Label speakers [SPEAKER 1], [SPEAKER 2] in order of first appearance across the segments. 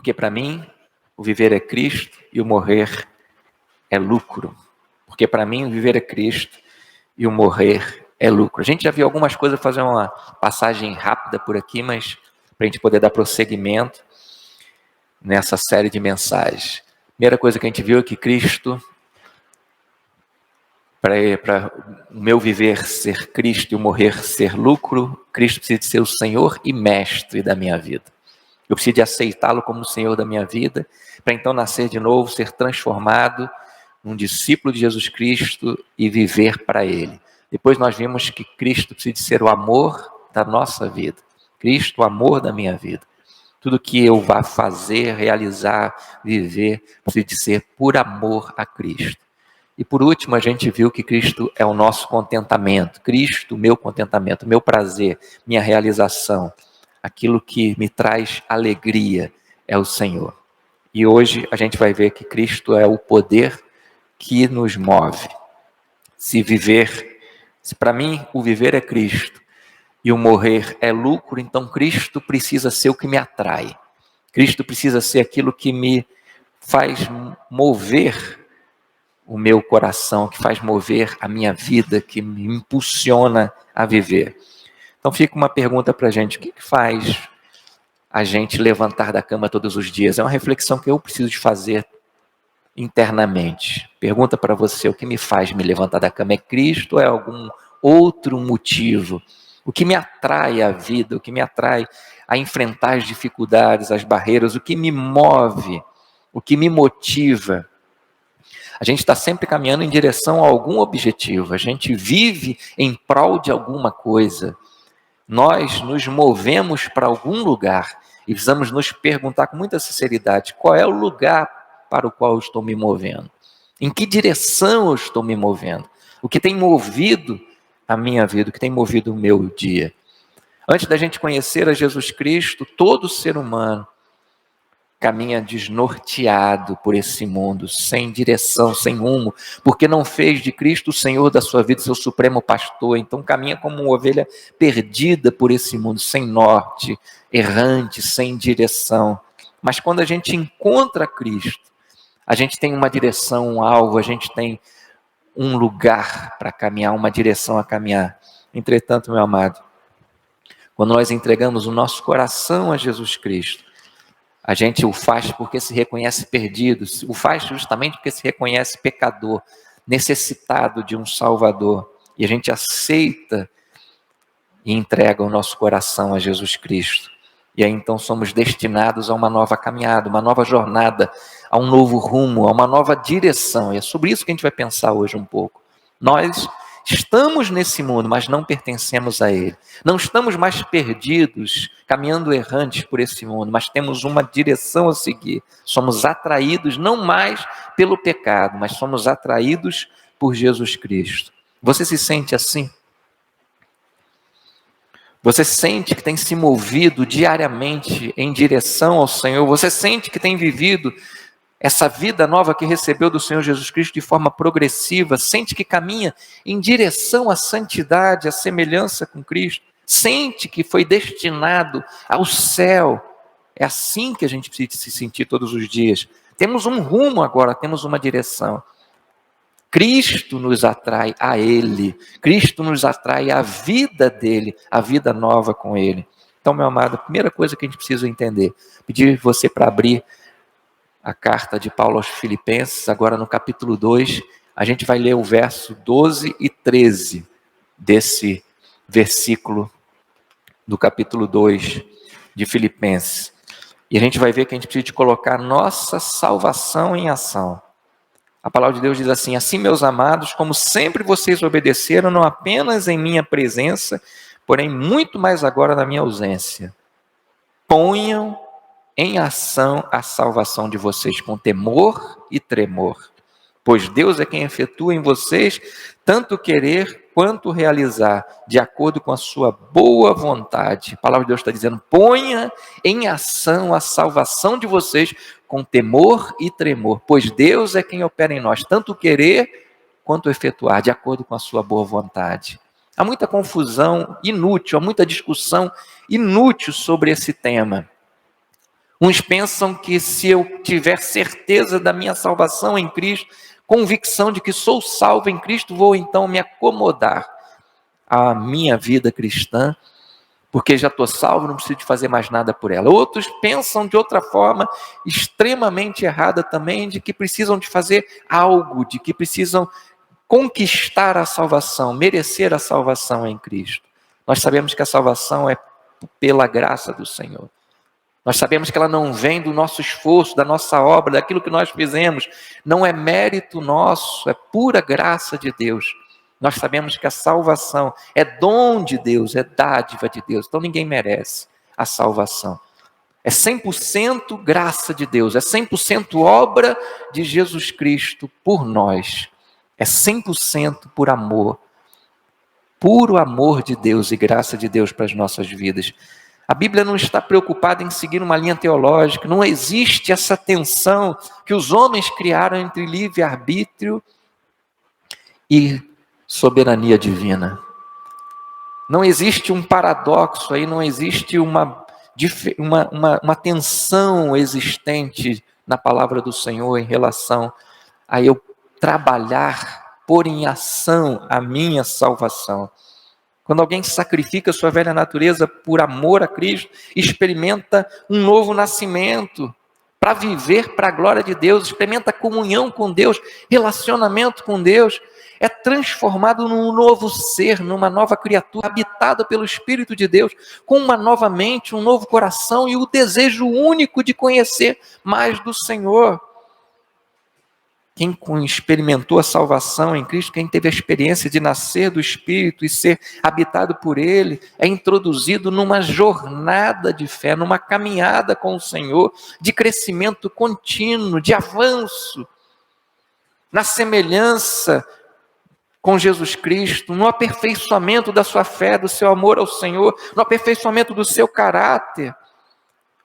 [SPEAKER 1] Porque para mim, o viver é Cristo e o morrer é lucro. Porque para mim, o viver é Cristo e o morrer é lucro. A gente já viu algumas coisas, fazer uma passagem rápida por aqui, mas para a gente poder dar prosseguimento nessa série de mensagens. Primeira coisa que a gente viu é que Cristo, para o meu viver ser Cristo e o morrer ser lucro, Cristo precisa de ser o Senhor e Mestre da minha vida. Eu preciso de aceitá-lo como o Senhor da minha vida, para então nascer de novo, ser transformado num discípulo de Jesus Cristo e viver para Ele. Depois nós vimos que Cristo precisa de ser o amor da nossa vida. Cristo, o amor da minha vida. Tudo que eu vá fazer, realizar, viver, precisa de ser por amor a Cristo. E por último, a gente viu que Cristo é o nosso contentamento. Cristo, meu contentamento, meu prazer, minha realização. Aquilo que me traz alegria é o Senhor. E hoje a gente vai ver que Cristo é o poder que nos move. Se para mim o viver é Cristo e o morrer é lucro, então Cristo precisa ser o que me atrai. Cristo precisa ser aquilo que me faz mover o meu coração, que faz mover a minha vida, que me impulsiona a viver. Então fica uma pergunta para a gente: o que faz a gente levantar da cama todos os dias? É uma reflexão que eu preciso de fazer internamente. Pergunta para você: o que me faz me levantar da cama? É Cristo ou é algum outro motivo? O que me atrai à vida, o que me atrai a enfrentar as dificuldades, as barreiras, o que me move, o que me motiva? A gente está sempre caminhando em direção a algum objetivo, a gente vive em prol de alguma coisa. Nós nos movemos para algum lugar e precisamos nos perguntar com muita sinceridade: qual é o lugar para o qual eu estou me movendo? Em que direção eu estou me movendo? O que tem movido a minha vida, o que tem movido o meu dia? Antes da gente conhecer a Jesus Cristo, todo ser humano caminha desnorteado por esse mundo, sem direção, sem rumo, porque não fez de Cristo o Senhor da sua vida, seu supremo pastor. Então caminha como uma ovelha perdida por esse mundo, sem norte, errante, sem direção. Mas quando a gente encontra Cristo, a gente tem uma direção, um alvo, a gente tem um lugar para caminhar, uma direção a caminhar. Entretanto, meu amado, quando nós entregamos o nosso coração a Jesus Cristo, a gente o faz porque se reconhece perdido, o faz justamente porque se reconhece pecador, necessitado de um Salvador. E a gente aceita e entrega o nosso coração a Jesus Cristo. E aí então somos destinados a uma nova caminhada, uma nova jornada, a um novo rumo, a uma nova direção. E é sobre isso que a gente vai pensar hoje um pouco. Nós estamos nesse mundo, mas não pertencemos a ele. Não estamos mais perdidos, caminhando errantes por esse mundo, mas temos uma direção a seguir. Somos atraídos não mais pelo pecado, mas somos atraídos por Jesus Cristo. Você se sente assim? Você sente que tem se movido diariamente em direção ao Senhor? Você sente que tem vivido essa vida nova que recebeu do Senhor Jesus Cristo de forma progressiva? Sente que caminha em direção à santidade, à semelhança com Cristo? Sente que foi destinado ao céu? É assim que a gente precisa se sentir todos os dias. Temos um rumo agora, temos uma direção. Cristo nos atrai a Ele, Cristo nos atrai à vida dEle, a vida nova com Ele. Então, meu amado, a primeira coisa que a gente precisa entender, pedir você para abrir a carta de Paulo aos Filipenses, agora no capítulo 2, a gente vai ler o verso 12 e 13 desse versículo do capítulo 2 de Filipenses. E a gente vai ver que a gente precisa de colocar nossa salvação em ação. A palavra de Deus diz assim: assim, meus amados, como sempre vocês obedeceram, não apenas em minha presença, porém muito mais agora na minha ausência, ponham em ação a salvação de vocês com temor e tremor, pois Deus é quem efetua em vocês tanto querer quanto realizar, de acordo com a sua boa vontade. A palavra de Deus está dizendo: ponha em ação a salvação de vocês com temor e tremor, pois Deus é quem opera em nós, tanto querer quanto efetuar, de acordo com a sua boa vontade. Há muita confusão inútil, há muita discussão inútil sobre esse tema. Uns pensam que se eu tiver certeza da minha salvação em Cristo, convicção de que sou salvo em Cristo, vou então me acomodar à minha vida cristã, porque já estou salvo, não preciso de fazer mais nada por ela. Outros pensam de outra forma, extremamente errada também, de que precisam de fazer algo, de que precisam conquistar a salvação, merecer a salvação em Cristo. Nós sabemos que a salvação é pela graça do Senhor. Nós sabemos que ela não vem do nosso esforço, da nossa obra, daquilo que nós fizemos. Não é mérito nosso, é pura graça de Deus. Nós sabemos que a salvação é dom de Deus, é dádiva de Deus. Então ninguém merece a salvação. É 100% graça de Deus, é 100% obra de Jesus Cristo por nós. É 100% por amor. Puro amor de Deus e graça de Deus para as nossas vidas. A Bíblia não está preocupada em seguir uma linha teológica, não existe essa tensão que os homens criaram entre livre-arbítrio e soberania divina. Não existe um paradoxo aí, não existe uma tensão existente na palavra do Senhor em relação a eu trabalhar, pôr em ação a minha salvação. Quando alguém sacrifica sua velha natureza por amor a Cristo, experimenta um novo nascimento para viver para a glória de Deus, experimenta comunhão com Deus, relacionamento com Deus, é transformado num novo ser, numa nova criatura, habitada pelo Espírito de Deus, com uma nova mente, um novo coração e o desejo único de conhecer mais do Senhor. Quem experimentou a salvação em Cristo, quem teve a experiência de nascer do Espírito e ser habitado por Ele, é introduzido numa jornada de fé, numa caminhada com o Senhor, de crescimento contínuo, de avanço, na semelhança com Jesus Cristo, no aperfeiçoamento da sua fé, do seu amor ao Senhor, no aperfeiçoamento do seu caráter.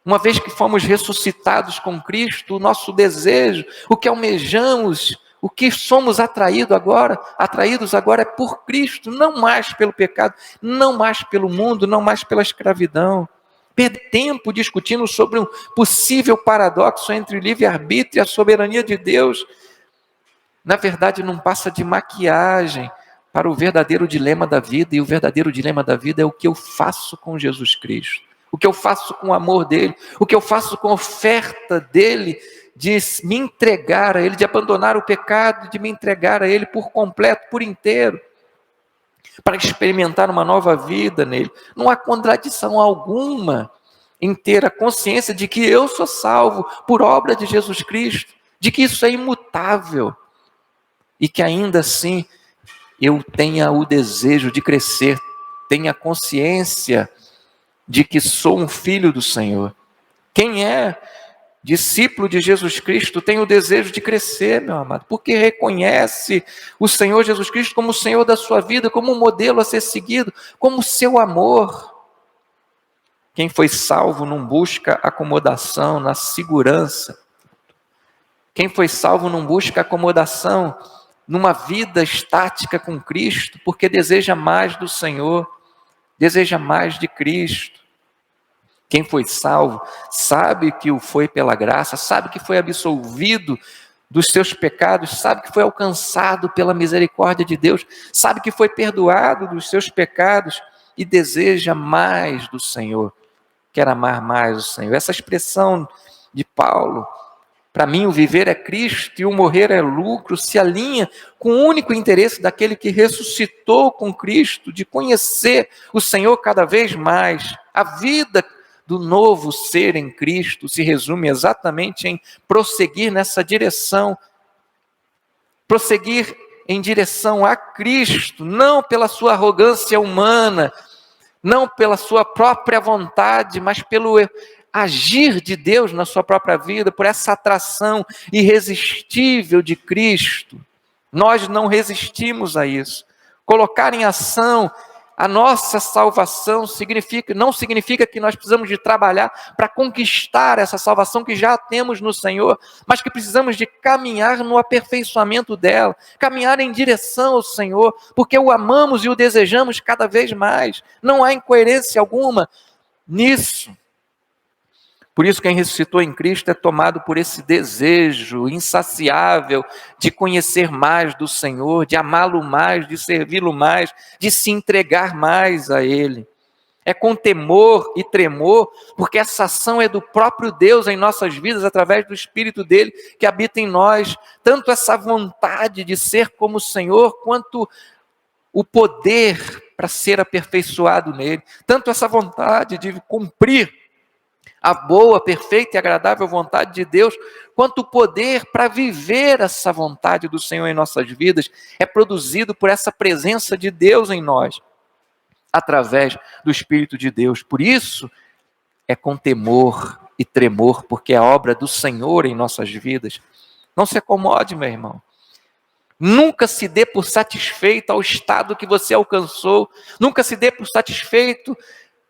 [SPEAKER 1] Uma vez que fomos ressuscitados com Cristo, o nosso desejo, o que almejamos, o que somos atraídos agora é por Cristo, não mais pelo pecado, não mais pelo mundo, não mais pela escravidão. Perder tempo discutindo sobre um possível paradoxo entre o livre-arbítrio e a soberania de Deus, na verdade não passa de maquiagem para o verdadeiro dilema da vida, e o verdadeiro dilema da vida é o que eu faço com Jesus Cristo. O que eu faço com o amor dele, o que eu faço com a oferta dele, de me entregar a ele, de abandonar o pecado, de me entregar a ele por completo, por inteiro, para experimentar uma nova vida nele. Não há contradição alguma em ter a consciência de que eu sou salvo por obra de Jesus Cristo, de que isso é imutável, e que ainda assim eu tenha o desejo de crescer, tenha consciência de que sou um filho do Senhor. Quem é discípulo de Jesus Cristo tem o desejo de crescer, meu amado, porque reconhece o Senhor Jesus Cristo como o Senhor da sua vida, como um modelo a ser seguido, como o seu amor. Quem foi salvo não busca acomodação na segurança. Quem foi salvo não busca acomodação numa vida estática com Cristo, porque deseja mais do Senhor, deseja mais de Cristo. Quem foi salvo sabe que o foi pela graça, sabe que foi absolvido dos seus pecados, sabe que foi alcançado pela misericórdia de Deus, sabe que foi perdoado dos seus pecados e deseja mais do Senhor, quer amar mais o Senhor. Essa expressão de Paulo, para mim o viver é Cristo e o morrer é lucro, se alinha com o único interesse daquele que ressuscitou com Cristo, de conhecer o Senhor cada vez mais. A vida do novo ser em Cristo se resume exatamente em prosseguir nessa direção, prosseguir em direção a Cristo, não pela sua arrogância humana, não pela sua própria vontade, mas pelo agir de Deus na sua própria vida, por essa atração irresistível de Cristo. Nós não resistimos a isso. Colocar em ação a nossa salvação não significa que nós precisamos de trabalhar para conquistar essa salvação que já temos no Senhor, mas que precisamos de caminhar no aperfeiçoamento dela, caminhar em direção ao Senhor, porque o amamos e o desejamos cada vez mais. Não há incoerência alguma nisso. Por isso, quem ressuscitou em Cristo é tomado por esse desejo insaciável de conhecer mais do Senhor, de amá-lo mais, de servi-lo mais, de se entregar mais a Ele. É com temor e tremor, porque essa ação é do próprio Deus em nossas vidas, através do Espírito dele que habita em nós. Tanto essa vontade de ser como o Senhor, quanto o poder para ser aperfeiçoado nele. Tanto essa vontade de cumprir a boa, perfeita e agradável vontade de Deus, quanto o poder para viver essa vontade do Senhor em nossas vidas, é produzido por essa presença de Deus em nós, através do Espírito de Deus. Por isso, é com temor e tremor, porque é a obra do Senhor em nossas vidas. Não se acomode, meu irmão. Nunca se dê por satisfeito ao estado que você alcançou, nunca se dê por satisfeito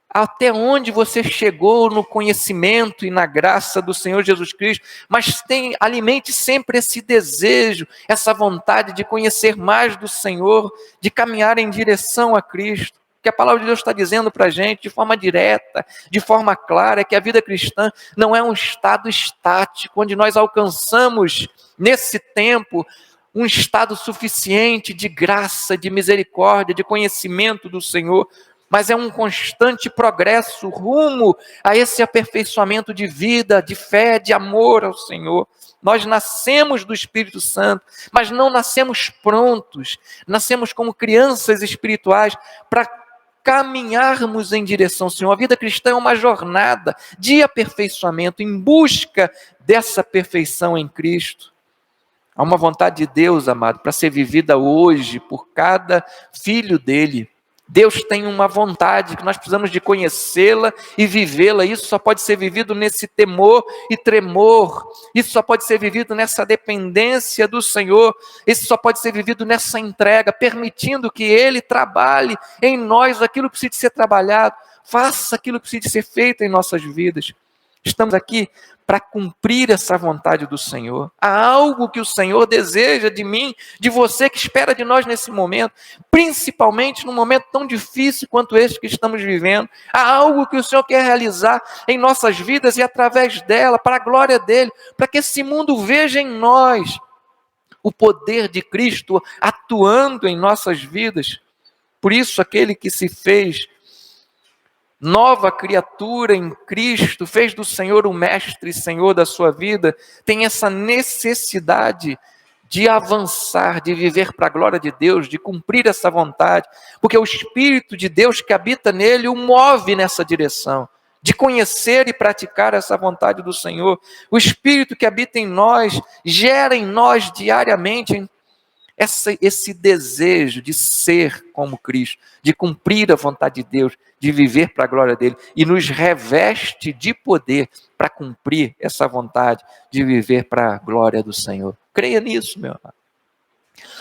[SPEAKER 1] até onde você chegou no conhecimento e na graça do Senhor Jesus Cristo, mas alimente sempre esse desejo, essa vontade de conhecer mais do Senhor, de caminhar em direção a Cristo. O que a palavra de Deus está dizendo para a gente, de forma direta, de forma clara, é que a vida cristã não é um estado estático, onde nós alcançamos, nesse tempo, um estado suficiente de graça, de misericórdia, de conhecimento do Senhor, mas é um constante progresso rumo a esse aperfeiçoamento de vida, de fé, de amor ao Senhor. Nós nascemos do Espírito Santo, mas não nascemos prontos, nascemos como crianças espirituais para caminharmos em direção ao Senhor. A vida cristã é uma jornada de aperfeiçoamento, em busca dessa perfeição em Cristo. Há uma vontade de Deus, amado, para ser vivida hoje por cada filho dele. Deus tem uma vontade que nós precisamos de conhecê-la e vivê-la. Isso só pode ser vivido nesse temor e tremor. Isso só pode ser vivido nessa dependência do Senhor. Isso só pode ser vivido nessa entrega, permitindo que Ele trabalhe em nós aquilo que precisa ser trabalhado. Faça aquilo que precisa ser feito em nossas vidas. Estamos aqui para cumprir essa vontade do Senhor. Há algo que o Senhor deseja de mim, de você, que espera de nós nesse momento, principalmente num momento tão difícil quanto este que estamos vivendo. Há algo que o Senhor quer realizar em nossas vidas e através dela, para a glória dele, para que esse mundo veja em nós o poder de Cristo atuando em nossas vidas. Por isso, aquele que se fez nova criatura em Cristo, fez do Senhor o mestre e Senhor da sua vida, tem essa necessidade de avançar, de viver para a glória de Deus, de cumprir essa vontade, porque o Espírito de Deus que habita nele o move nessa direção, de conhecer e praticar essa vontade do Senhor. O Espírito que habita em nós, gera em nós diariamente esse desejo de ser como Cristo, de cumprir a vontade de Deus, de viver para a glória dele, e nos reveste de poder para cumprir essa vontade de viver para a glória do Senhor. Creia nisso, meu amado.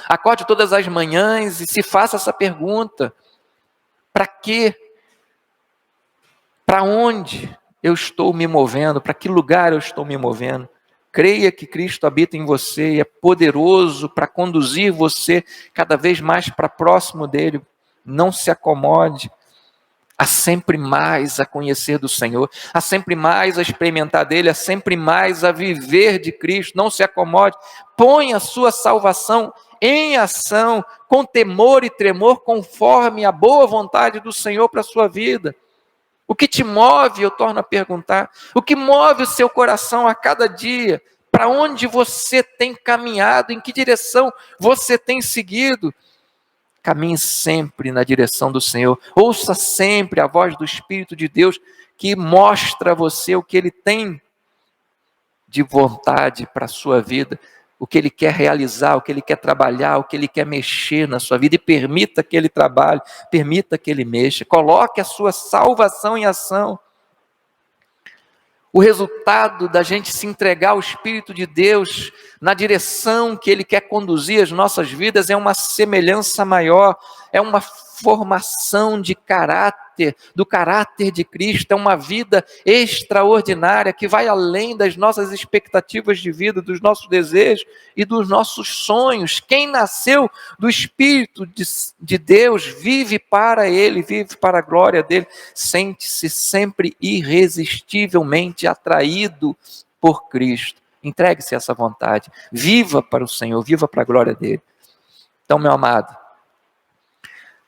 [SPEAKER 1] Acorde todas as manhãs e se faça essa pergunta: para quê? Para onde eu estou me movendo? Para que lugar eu estou me movendo? Creia que Cristo habita em você e é poderoso para conduzir você cada vez mais para próximo dele. Não se acomode. Há sempre mais a conhecer do Senhor, há sempre mais a experimentar dele, há sempre mais a viver de Cristo. Não se acomode. Põe a sua salvação em ação, com temor e tremor, conforme a boa vontade do Senhor para a sua vida. O que te move, eu torno a perguntar, o que move o seu coração a cada dia? Para onde você tem caminhado? Em que direção você tem seguido? Caminhe sempre na direção do Senhor. Ouça sempre a voz do Espírito de Deus que mostra a você o que Ele tem de vontade para a sua vida, o que Ele quer realizar, o que Ele quer trabalhar, o que Ele quer mexer na sua vida, e permita que Ele trabalhe, permita que Ele mexa, coloque a sua salvação em ação. O resultado da gente se entregar ao Espírito de Deus na direção que Ele quer conduzir as nossas vidas é uma semelhança maior, é uma formação de caráter, do caráter de Cristo, é uma vida extraordinária que vai além das nossas expectativas de vida, dos nossos desejos e dos nossos sonhos. Quem nasceu do Espírito de Deus vive para Ele, vive para a glória dEle, sente-se sempre irresistivelmente atraído por Cristo. Entregue-se a essa vontade, viva para o Senhor, viva para a glória dEle. Então, meu amado,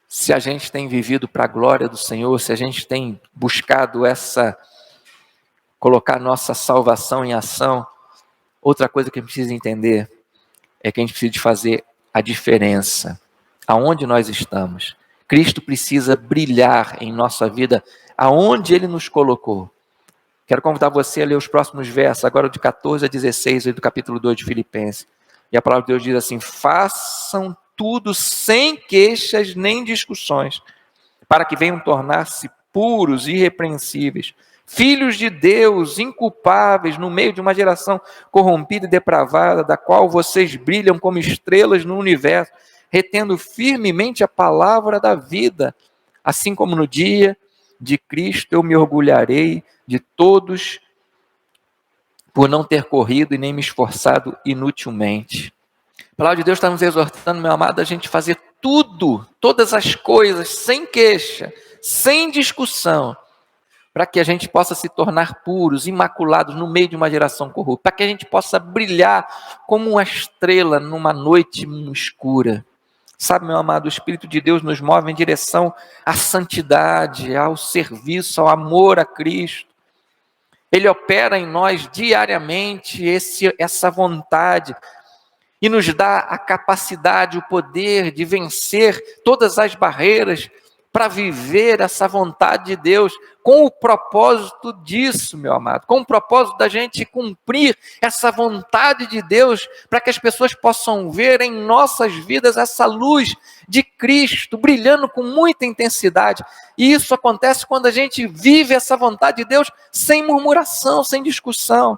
[SPEAKER 1] se a gente tem vivido para a glória do Senhor, se a gente tem buscado colocar nossa salvação em ação, outra coisa que a gente precisa entender é que a gente precisa de fazer a diferença. Aonde nós estamos. Cristo precisa brilhar em nossa vida, aonde Ele nos colocou. Quero convidar você a ler os próximos versos, agora de 14 a 16, do capítulo 2 de Filipenses. E a palavra de Deus diz assim: façam tudo sem queixas nem discussões, para que venham tornar-se puros e irrepreensíveis, filhos de Deus, inculpáveis, no meio de uma geração corrompida e depravada, da qual vocês brilham como estrelas no universo, retendo firmemente a palavra da vida. Assim como no dia de Cristo eu me orgulharei de todos por não ter corrido e nem me esforçado inutilmente. A palavra de Deus está nos exortando, meu amado, a gente fazer tudo, todas as coisas, sem queixa, sem discussão, para que a gente possa se tornar puros, imaculados no meio de uma geração corrupta, para que a gente possa brilhar como uma estrela numa noite escura. Sabe, meu amado, o Espírito de Deus nos move em direção à santidade, ao serviço, ao amor a Cristo. Ele opera em nós diariamente essa vontade, e nos dá a capacidade, o poder de vencer todas as barreiras para viver essa vontade de Deus, com o propósito disso, meu amado, com o propósito da gente cumprir essa vontade de Deus, para que as pessoas possam ver em nossas vidas essa luz de Cristo brilhando com muita intensidade. E isso acontece quando a gente vive essa vontade de Deus sem murmuração, sem discussão.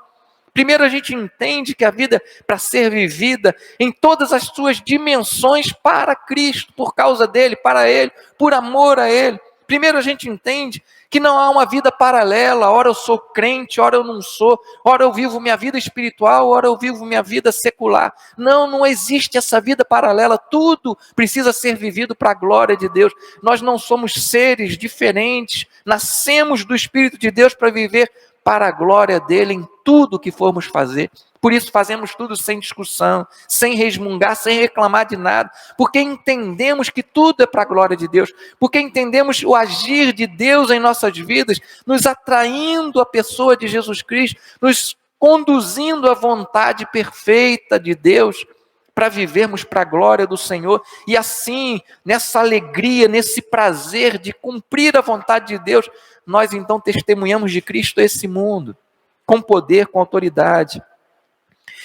[SPEAKER 1] Primeiro a gente entende que a vida para ser vivida em todas as suas dimensões para Cristo, por causa dEle, para Ele, por amor a Ele. Primeiro a gente entende que não há uma vida paralela, ora eu sou crente, ora eu não sou, ora eu vivo minha vida espiritual, ora eu vivo minha vida secular. Não existe essa vida paralela, tudo precisa ser vivido para a glória de Deus. Nós não somos seres diferentes, nascemos do Espírito de Deus para viver para a glória dEle em tudo que formos fazer. Por isso fazemos tudo sem discussão, sem resmungar, sem reclamar de nada, porque entendemos que tudo é para a glória de Deus, porque entendemos o agir de Deus em nossas vidas, nos atraindo à pessoa de Jesus Cristo, nos conduzindo à vontade perfeita de Deus, para vivermos para a glória do Senhor, e assim, nessa alegria, nesse prazer de cumprir a vontade de Deus, nós então testemunhamos de Cristo a esse mundo, com poder, com autoridade.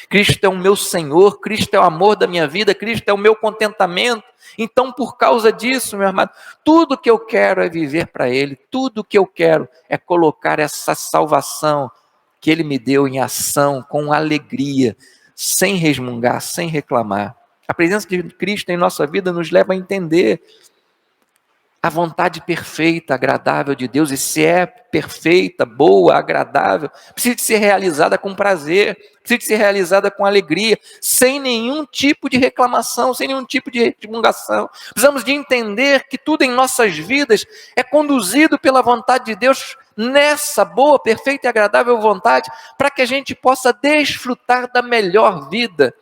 [SPEAKER 1] Cristo é o meu Senhor, Cristo é o amor da minha vida, Cristo é o meu contentamento. Então, por causa disso, meu amado, tudo que eu quero é viver para Ele, tudo que eu quero é colocar essa salvação que Ele me deu em ação, com alegria, sem resmungar, sem reclamar. A presença de Cristo em nossa vida nos leva a entender a vontade perfeita, agradável de Deus, e se é perfeita, boa, agradável, precisa de ser realizada com prazer, precisa de ser realizada com alegria, sem nenhum tipo de reclamação, sem nenhum tipo de resmungação. Precisamos de entender que tudo em nossas vidas é conduzido pela vontade de Deus, nessa boa, perfeita e agradável vontade, para que a gente possa desfrutar da melhor vida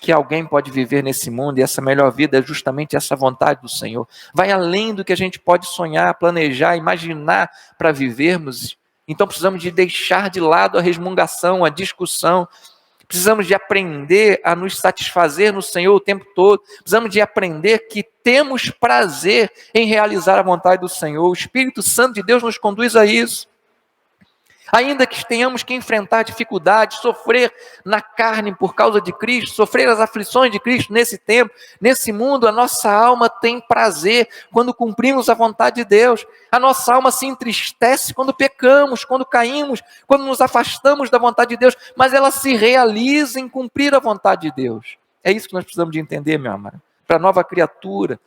[SPEAKER 1] que alguém pode viver nesse mundo, e essa melhor vida é justamente essa vontade do Senhor. Vai além do que a gente pode sonhar, planejar, imaginar para vivermos. Então precisamos de deixar de lado a resmungação, a discussão. Precisamos de aprender a nos satisfazer no Senhor o tempo todo. Precisamos de aprender que temos prazer em realizar a vontade do Senhor. O Espírito Santo de Deus nos conduz a isso. Ainda que tenhamos que enfrentar dificuldades, sofrer na carne por causa de Cristo, sofrer as aflições de Cristo nesse tempo, nesse mundo, a nossa alma tem prazer quando cumprimos a vontade de Deus. A nossa alma se entristece quando pecamos, quando caímos, quando nos afastamos da vontade de Deus, mas ela se realiza em cumprir a vontade de Deus. É isso que nós precisamos de entender, meu amado. Para a nova criatura,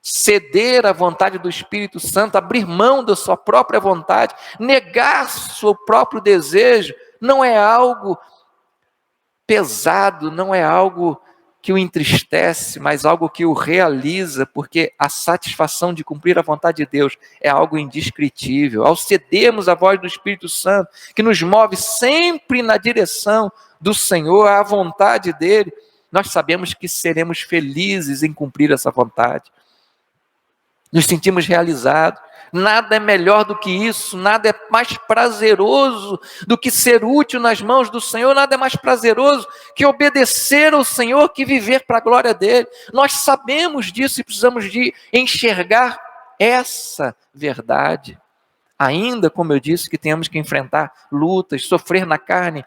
[SPEAKER 1] Ceder à vontade do Espírito Santo, abrir mão da sua própria vontade, negar seu próprio desejo, não é algo pesado, não é algo que o entristece, mas algo que o realiza, porque a satisfação de cumprir a vontade de Deus é algo indescritível. Ao cedermos à voz do Espírito Santo, que nos move sempre na direção do Senhor, à vontade dEle, nós sabemos que seremos felizes em cumprir essa vontade. Nos sentimos realizados. Nada é melhor do que isso, nada é mais prazeroso do que ser útil nas mãos do Senhor, nada é mais prazeroso que obedecer ao Senhor, que viver para a glória dEle. Nós sabemos disso e precisamos de enxergar essa verdade. Ainda, como eu disse, que temos que enfrentar lutas, sofrer na carne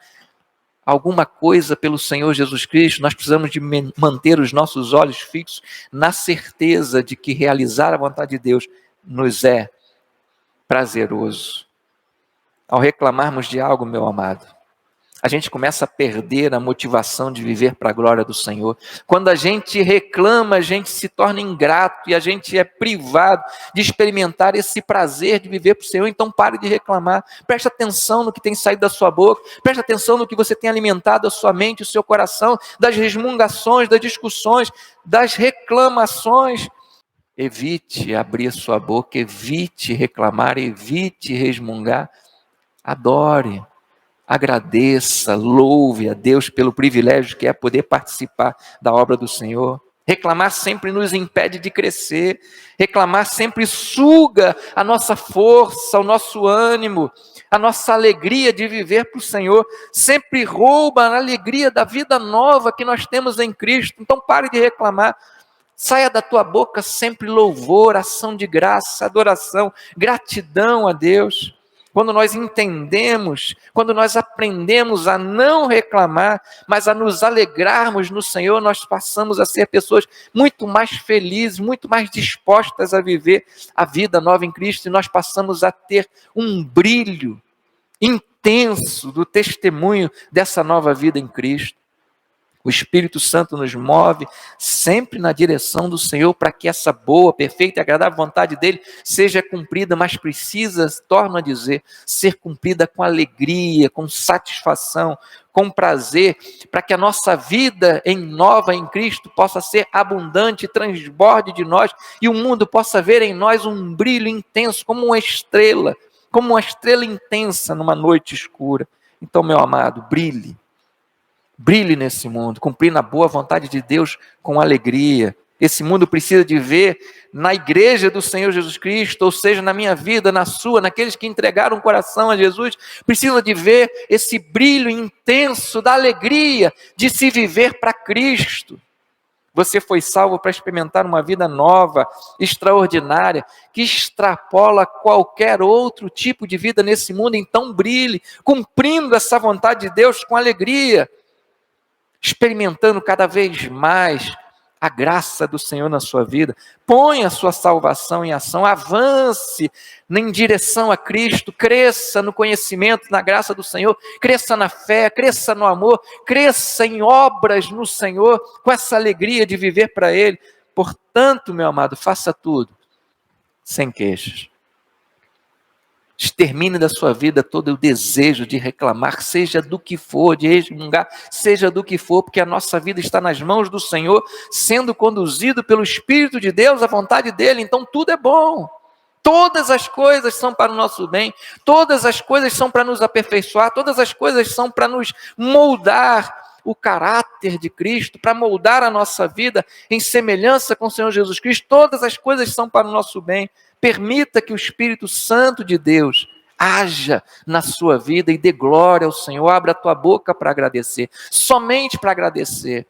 [SPEAKER 1] alguma coisa pelo Senhor Jesus Cristo, nós precisamos de manter os nossos olhos fixos na certeza de que realizar a vontade de Deus nos é prazeroso. Ao reclamarmos de algo, meu amado, a gente começa a perder a motivação de viver para a glória do Senhor. Quando a gente reclama, a gente se torna ingrato e a gente é privado de experimentar esse prazer de viver para o Senhor. Então pare de reclamar, preste atenção no que tem saído da sua boca, preste atenção no que você tem alimentado a sua mente, o seu coração, das resmungações, das discussões, das reclamações. Evite abrir a sua boca, evite reclamar, evite resmungar. Adore, agradeça, louve a Deus pelo privilégio que é poder participar da obra do Senhor. Reclamar sempre nos impede de crescer. Reclamar sempre suga a nossa força, o nosso ânimo, a nossa alegria de viver para o Senhor. Sempre rouba a alegria da vida nova que nós temos em Cristo. Então pare de reclamar. Saia da tua boca sempre louvor, ação de graça, adoração, gratidão a Deus. Quando nós entendemos, quando nós aprendemos a não reclamar, mas a nos alegrarmos no Senhor, nós passamos a ser pessoas muito mais felizes, muito mais dispostas a viver a vida nova em Cristo, e nós passamos a ter um brilho intenso do testemunho dessa nova vida em Cristo. O Espírito Santo nos move sempre na direção do Senhor para que essa boa, perfeita e agradável vontade dEle seja cumprida, mas precisa, torno a dizer, ser cumprida com alegria, com satisfação, com prazer, para que a nossa vida nova em Cristo possa ser abundante, transborde de nós e o mundo possa ver em nós um brilho intenso, como uma estrela intensa numa noite escura. Então, meu amado, brilhe. Brilhe nesse mundo, cumprindo a boa vontade de Deus com alegria. Esse mundo precisa de ver na igreja do Senhor Jesus Cristo, ou seja, na minha vida, na sua, naqueles que entregaram o coração a Jesus, precisa de ver esse brilho intenso da alegria de se viver para Cristo. Você foi salvo para experimentar uma vida nova, extraordinária, que extrapola qualquer outro tipo de vida nesse mundo. Então brilhe, cumprindo essa vontade de Deus com alegria, experimentando cada vez mais a graça do Senhor na sua vida. Ponha a sua salvação em ação, avance em direção a Cristo, cresça no conhecimento, na graça do Senhor, cresça na fé, cresça no amor, cresça em obras no Senhor, com essa alegria de viver para Ele. Portanto, meu amado, faça tudo sem queixas. Extermine da sua vida todo o desejo de reclamar, seja do que for, de resmungar, seja do que for, porque a nossa vida está nas mãos do Senhor, sendo conduzido pelo Espírito de Deus, a vontade dEle, então tudo é bom. Todas as coisas são para o nosso bem, todas as coisas são para nos aperfeiçoar, todas as coisas são para nos moldar o caráter de Cristo, para moldar a nossa vida em semelhança com o Senhor Jesus Cristo. Todas as coisas são para o nosso bem. Permita que o Espírito Santo de Deus haja na sua vida e dê glória ao Senhor. Abra a tua boca para agradecer, somente para agradecer.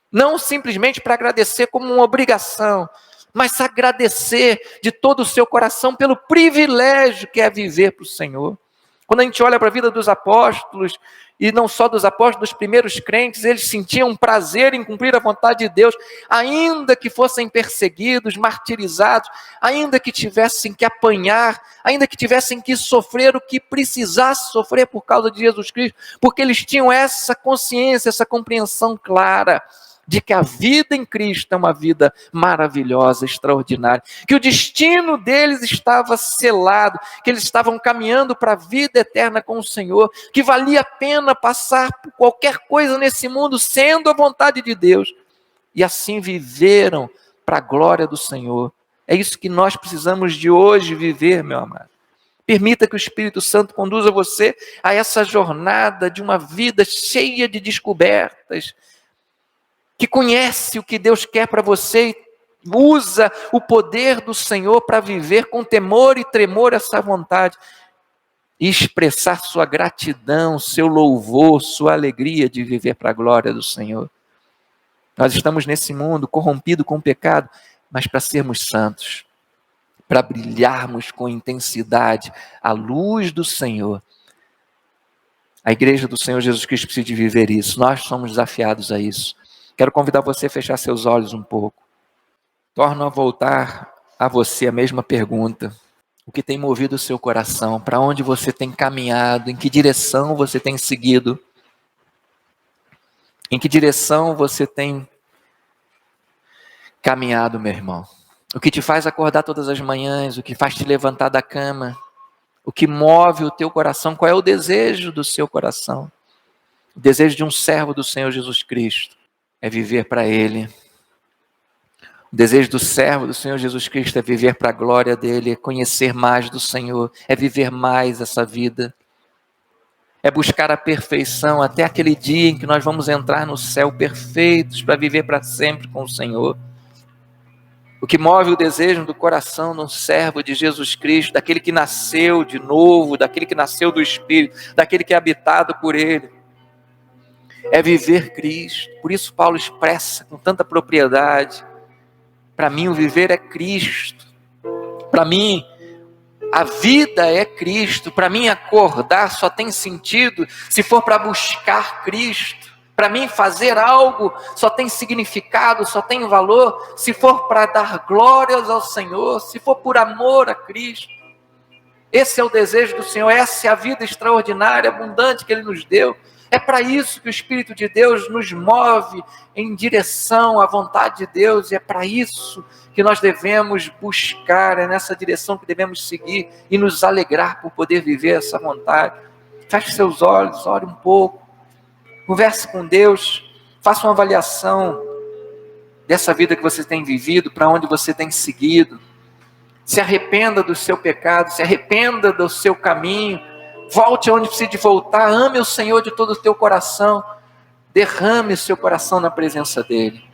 [SPEAKER 1] Não simplesmente para agradecer como uma obrigação, mas agradecer de todo o seu coração pelo privilégio que é viver para o Senhor. Quando a gente olha para a vida dos apóstolos, e não só dos apóstolos, dos primeiros crentes, eles sentiam prazer em cumprir a vontade de Deus, ainda que fossem perseguidos, martirizados, ainda que tivessem que apanhar, ainda que tivessem que sofrer o que precisasse sofrer por causa de Jesus Cristo, porque eles tinham essa consciência, essa compreensão clara de que a vida em Cristo é uma vida maravilhosa, extraordinária, que o destino deles estava selado, que eles estavam caminhando para a vida eterna com o Senhor, que valia a pena passar por qualquer coisa nesse mundo, sendo a vontade de Deus, e assim viveram para a glória do Senhor. É isso que nós precisamos de hoje viver, meu amado. Permita que o Espírito Santo conduza você a essa jornada de uma vida cheia de descobertas, que conhece o que Deus quer para você e usa o poder do Senhor para viver com temor e tremor essa vontade e expressar sua gratidão, seu louvor, sua alegria de viver para a glória do Senhor. Nós estamos nesse mundo corrompido com o pecado, mas para sermos santos, para brilharmos com intensidade a luz do Senhor. A igreja do Senhor Jesus Cristo precisa de viver isso. Nós somos desafiados a isso. Quero convidar você a fechar seus olhos um pouco. Torno a voltar a você a mesma pergunta. O que tem movido o seu coração? Para onde você tem caminhado? Em que direção você tem seguido? Em que direção você tem caminhado, meu irmão? O que te faz acordar todas as manhãs? O que faz te levantar da cama? O que move o teu coração? Qual é o desejo do seu coração? O desejo de um servo do Senhor Jesus Cristo é viver para Ele. O desejo do servo do Senhor Jesus Cristo é viver para a glória dEle, é conhecer mais do Senhor, é viver mais essa vida. É buscar a perfeição até aquele dia em que nós vamos entrar no céu perfeitos para viver para sempre com o Senhor. O que move o desejo do coração de um servo de Jesus Cristo, daquele que nasceu de novo, daquele que nasceu do Espírito, daquele que é habitado por Ele, é viver Cristo. Por isso Paulo expressa com tanta propriedade: para mim o viver é Cristo, para mim a vida é Cristo, para mim acordar só tem sentido se for para buscar Cristo, para mim fazer algo só tem significado, só tem valor se for para dar glórias ao Senhor, se for por amor a Cristo. Esse é o desejo do Senhor, essa é a vida extraordinária, abundante que Ele nos deu. É para isso que o Espírito de Deus nos move em direção à vontade de Deus, e é para isso que nós devemos buscar, é nessa direção que devemos seguir e nos alegrar por poder viver essa vontade. Feche seus olhos, ore um pouco, converse com Deus, faça uma avaliação dessa vida que você tem vivido, para onde você tem seguido. Se arrependa do seu pecado, se arrependa do seu caminho, volte aonde precisa de voltar, ame o Senhor de todo o teu coração, derrame o seu coração na presença dEle.